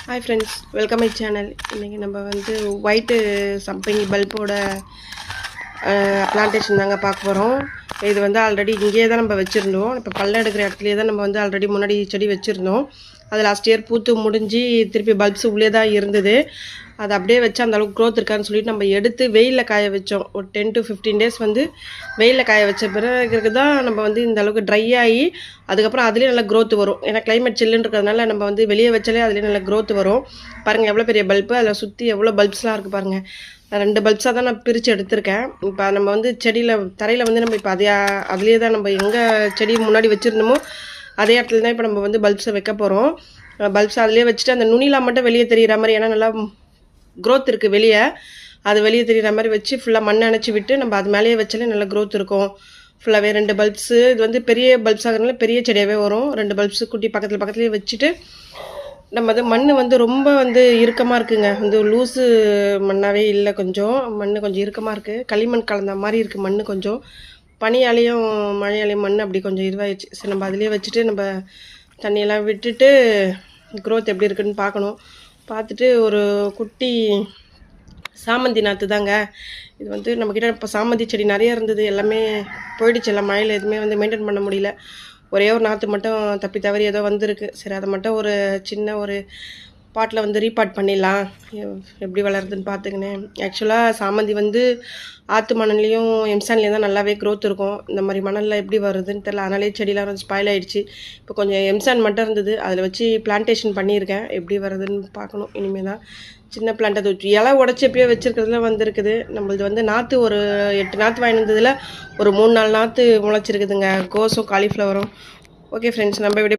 Hi friends, welcome my channel. இன்றைக்கி நம்ம வந்து ஒயிட்டு சம்பங்கி பல்போட பிளான்டேஷன் தாங்க பார்க்க போகிறோம். இது வந்து ஆல்ரெடி இங்கேயே தான் நம்ம வச்சுருந்தோம். இப்போ பல்ல எடுக்கிற இடத்துலையே தான் நம்ம வந்து ஆல்ரெடி முன்னாடி செடி வச்சுருந்தோம். அது லாஸ்ட் இயர் பூத்து முடிஞ்சு திருப்பி பல்ப்ஸ் உள்ளே தான் இருந்தது. அது அப்படியே வச்சு அந்தளவுக்கு க்ரோத் இருக்கான்னு சொல்லிட்டு நம்ம எடுத்து வெயிலில் காய வச்சோம். ஒரு 10 to 15 days வந்து வெயிலில் காய வச்ச பிறகு தான் நம்ம வந்து இந்த அளவுக்கு ட்ரை ஆகி அதுக்கப்புறம் அதுலேயே நல்லா க்ரோத் வரும். ஏன்னா கிளைமேட் சில்லுன்னு இருக்கிறதுனால நம்ம வந்து வெளியே வச்சாலே அதுலேயே நல்லா க்ரோத் வரும். பாருங்கள் எவ்வளோ பெரிய பல்பு, அதில் சுற்றி எவ்வளோ பல்ப்ஸ்லாம் இருக்குது பாருங்கள். 2 பல்ப்ஸாக தான் நான் பிரித்து எடுத்திருக்கேன். இப்போ நம்ம வந்து செடியில் தரையில் வந்து நம்ம இப்போ அதுலேயே தான் நம்ம எங்கே செடி முன்னாடி வச்சுருந்தோமோ அதே இடத்துல தான் இப்போ நம்ம வந்து பல்ப்ஸை வைக்க போகிறோம். பல்ப்ஸ் அதிலே வச்சுட்டு அந்த நுனிலாம் மட்டும் வெளியே தெரிகிற மாதிரி, ஏன்னா நல்லா க்ரோத் இருக்குது வெளியே, அது வெளியே தெரிகிற மாதிரி வச்சு ஃபுல்லாக மண் அணைச்சி விட்டு நம்ம அது மேலேயே வச்சாலே நல்லா க்ரோத் இருக்கும். ஃபுல்லாகவே 2 பல்ப்ஸு, இது வந்து பெரிய பல்ப்ஸ் ஆகிறதுனால பெரிய செடியாகவே வரும். 2 பல்ப்ஸு குட்டி பக்கத்துலேயே வச்சுட்டு நம்ம வந்து மண் வந்து ரொம்ப வந்து இறுக்கமாக இருக்குங்க. வந்து லூஸு மண்ணாகவே இல்லை, கொஞ்சம் மண் கொஞ்சம் இறுக்கமாக இருக்குது. களிமண் கலந்த மாதிரி இருக்குது மண். கொஞ்சம் பனியாலேயும் மழையாலேயும் மண் அப்படி கொஞ்சம் இதுவாகிடுச்சு. சரி, நம்ம அதிலே வச்சுட்டு நம்ம தண்ணியெல்லாம் விட்டுட்டு க்ரோத் எப்படி இருக்குதுன்னு பார்க்கணும். பார்த்துட்டு ஒரு குட்டி சாமந்தி நாற்று தாங்க இது. வந்து நம்மக்கிட்ட இப்போ சாமந்தி செடி நிறைய இருந்தது, எல்லாமே போயிடுச்சு. எல்லாம் மழையில் எதுவுமே வந்து மெயின்டைன் பண்ண முடியல. ஒரே ஒரு நாற்று மட்டும் தப்பி தவறி ஏதோ வந்திருக்கு. சரி, அதை மட்டும் ஒரு சின்ன ஒரு பாட்டில் வந்து ரீபாட் பண்ணிடலாம், எப்படி வளருதுன்னு பார்த்துக்கினேன். ஆக்சுவலாக சாமந்தி வந்து ஆற்று மணல்லையும் எம்சான்லேயும் தான் நல்லாவே க்ரோத் இருக்கும். இந்த மாதிரி மணலில் எப்படி வருதுன்னு தெரியல, அதனாலே செடியெலாம் வந்து ஸ்பாயில் ஆகிடுச்சு. இப்போ கொஞ்சம் எம்சான் மட்டும் இருந்தது, அதில் வச்சு பிளான்டேஷன் பண்ணியிருக்கேன். எப்படி வருதுன்னு பார்க்கணும் இனிமேல் தான். சின்ன பிளான்ட் அது இலை உடச்சி எப்பயோ வச்சுருக்கிறதுல வந்துருக்குது. நம்மளது வந்து நாற்று ஒரு 8 நாற்று வாங்கி வந்ததில் ஒரு 3-4 நாற்று முளைச்சிருக்குதுங்க, கோஸும் காலிஃப்ளவரும். ஓகே ஃப்ரெண்ட்ஸ், நம்ம